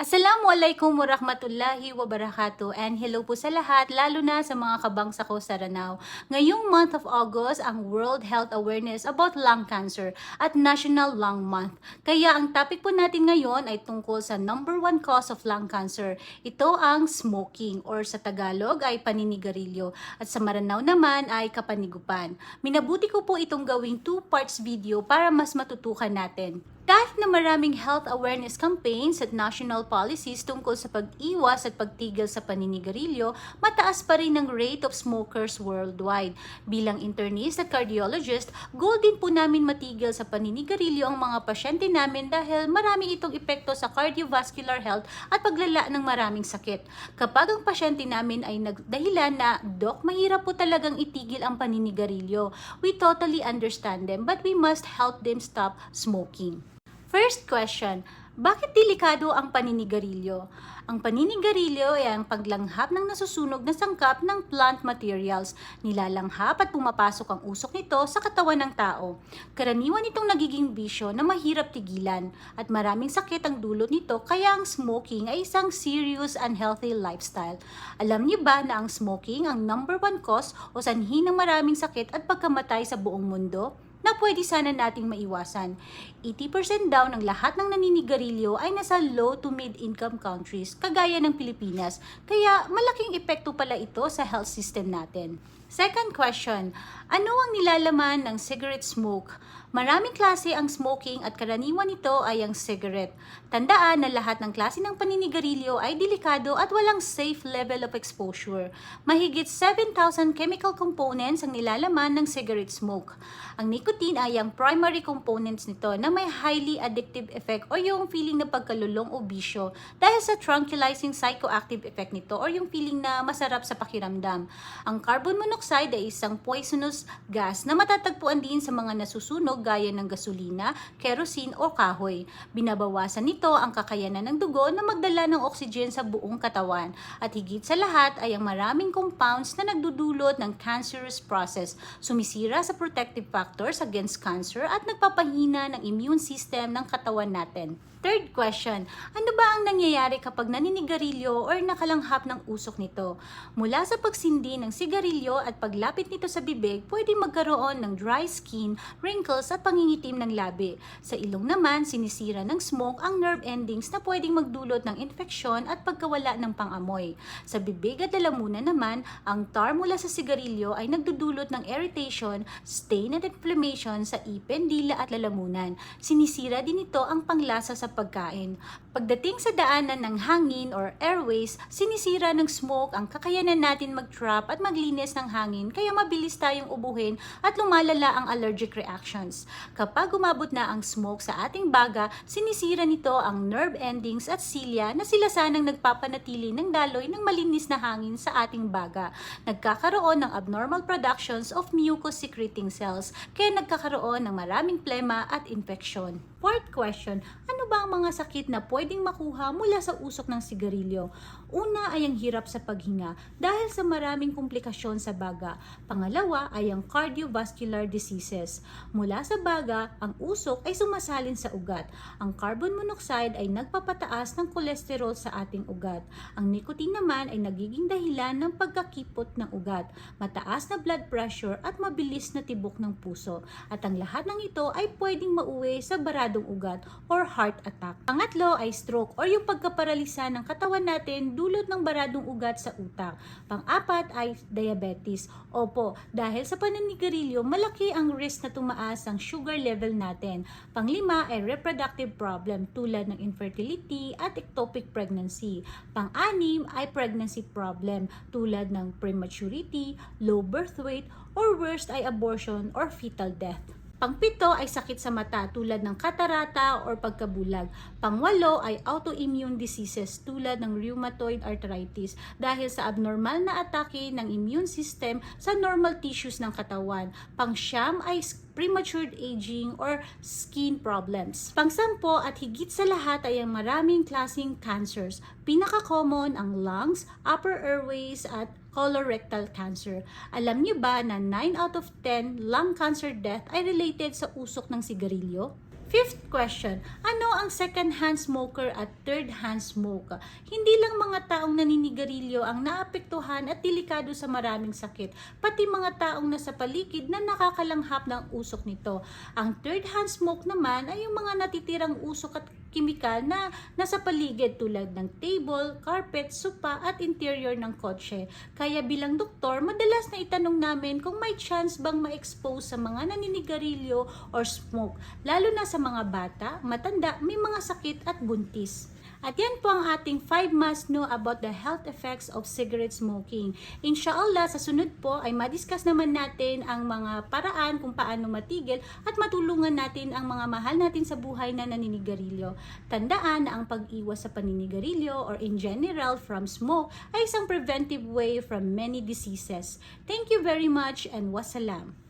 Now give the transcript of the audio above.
Assalamualaikum warahmatullahi wabarakatuh and hello po sa lahat, lalo na sa mga kabangsa ko sa Ranao. Ngayong month of August, ang World Health Awareness about Lung Cancer at National Lung Month. Kaya ang topic po natin ngayon ay tungkol sa number one cause of lung cancer. Ito ang smoking or sa Tagalog ay paninigarilyo at sa Maranao naman ay kapanigupan. Minabuti ko po itong gawing 2 parts video para mas matutukan natin. Kahit na maraming health awareness campaigns at national policies tungkol sa pag-iwas at pagtigil sa paninigarilyo, mataas pa rin ang rate of smokers worldwide. Bilang internist at cardiologist, goal din po namin matigil sa paninigarilyo ang mga pasyente namin dahil marami itong epekto sa cardiovascular health at paglala ng maraming sakit. Kapag ang pasyente namin ay nagdahilan na, "Dok, mahirap po talagang itigil ang paninigarilyo," we totally understand them but we must help them stop smoking. First question, bakit delikado ang paninigarilyo? Ang paninigarilyo ay ang paglanghap ng nasusunog na sangkap ng plant materials. Nilalanghap at pumapasok ang usok nito sa katawan ng tao. Karaniwan itong nagiging bisyo na mahirap tigilan at maraming sakit ang dulot nito kaya ang smoking ay isang serious unhealthy lifestyle. Alam niyo ba na ang smoking ang number one cause o sanhi ng maraming sakit at pagkamatay sa buong mundo? Na pwede sana nating maiwasan. 80% daw ng lahat ng naninigarilyo ay nasa low to mid-income countries, kagaya ng Pilipinas, kaya malaking epekto pala ito sa health system natin. Second question, ano ang nilalaman ng cigarette smoke? Maraming klase ang smoking at karaniwan nito ay ang cigarette. Tandaan na lahat ng klase ng paninigarilyo ay delikado at walang safe level of exposure. Mahigit 7,000 chemical components ang nilalaman ng cigarette smoke. Ang nicotine ay ang primary components nito na may highly addictive effect o yung feeling na pagkalulong o bisyo dahil sa tranquilizing psychoactive effect nito o yung feeling na masarap sa pakiramdam. Ang carbon monoxide ay isang poisonous gas na matatagpuan din sa mga nasusunog gaya ng gasolina, kerosene o kahoy. Binabawasan nito ang kakayanan ng dugo na magdala ng oxygen sa buong katawan. At higit sa lahat ay ang maraming compounds na nagdudulot ng cancerous process, sumisira sa protective factors against cancer at nagpapahina ng immune system ng katawan natin. Third question, ano ba ang nangyayari kapag naninigarilyo or nakalanghap ng usok nito? Mula sa pagsindi ng sigarilyo at paglapit nito sa bibig, pwede magkaroon ng dry skin, wrinkles at pangingitim ng labi. Sa ilong naman, sinisira ng smoke ang nerve endings na pwedeng magdulot ng infeksyon at pagkawala ng pangamoy. Sa bibig at lalamunan naman, ang tar mula sa sigarilyo ay nagdudulot ng irritation, stain at inflammation sa ipin, dila at lalamunan. Sinisira din ito ang panglasa sa pagkain. Pagdating sa daanan ng hangin or airways, sinisira ng smoke ang kakayanan natin mag-trap at maglinis ng hangin kaya mabilis tayong ubuhin at lumalala ang allergic reactions. Kapag umabot na ang smoke sa ating baga, sinisira nito ang nerve endings at silya na sila sanang nagpapanatili ng daloy ng malinis na hangin sa ating baga. Nagkakaroon ng abnormal productions of mucus-secreting cells kaya nagkakaroon ng maraming plema at infeksyon. Fourth question, ano ba ang mga sakit na pwedeng makuha mula sa usok ng sigarilyo? Una ay ang hirap sa paghinga dahil sa maraming komplikasyon sa baga. Pangalawa ay ang cardiovascular diseases. Mula sa baga, ang usok ay sumasalin sa ugat. Ang carbon monoxide ay nagpapataas ng kolesterol sa ating ugat. Ang nicotine naman ay nagiging dahilan ng pagkakipot ng ugat, mataas na blood pressure at mabilis na tibok ng puso. At ang lahat ng ito ay pwedeng mauwi sa baradong ugat or heart attack. Pangatlo ay stroke or yung pagkaparalisa ng katawan natin dulot ng baradong ugat sa utak. Pang-apat ay diabetes. Opo, dahil sa paninigarilyo, malaki ang risk na tumaas ang sugar level natin. Pang-lima ay reproductive problem tulad ng infertility at ectopic pregnancy. Pang-anim ay pregnancy problem tulad ng prematurity, low birth weight, or worst ay abortion or fetal death. Pang-pito ay sakit sa mata tulad ng katarata or pagkabulag. Pang-walo ay autoimmune diseases tulad ng rheumatoid arthritis dahil sa abnormal na atake ng immune system sa normal tissues ng katawan. Pang-siyam ay premature aging or skin problems. Pang-sampo at higit sa lahat ay ang maraming klaseng cancers. Pinaka-common ang lungs, upper airways at colorectal cancer. Alam niyo ba na 9 out of 10 lung cancer death ay related sa usok ng sigarilyo? Fifth question, ano ang second-hand smoker at third-hand smoke? Hindi lang mga taong naninigarilyo ang naapektuhan at delikado sa maraming sakit, pati mga taong nasa paligid na nakakalanghap ng usok nito. Ang third-hand smoke naman ay yung mga natitirang usok at kimikal na nasa paligid tulad ng table, carpet, sopa at interior ng kotse. Kaya bilang doktor, madalas na itanong namin kung may chance bang ma-expose sa mga naninigarilyo or smoke, lalo na sa mga bata, matanda, may mga sakit at buntis. At yan po ang ating 5 must know about the health effects of cigarette smoking. Inshallah, sa sunod po ay madiscuss naman natin ang mga paraan kung paano matigil at matulungan natin ang mga mahal natin sa buhay na naninigarilyo. Tandaan na ang pag-iwas sa paninigarilyo or in general from smoke ay isang preventive way from many diseases. Thank you very much and wassalam.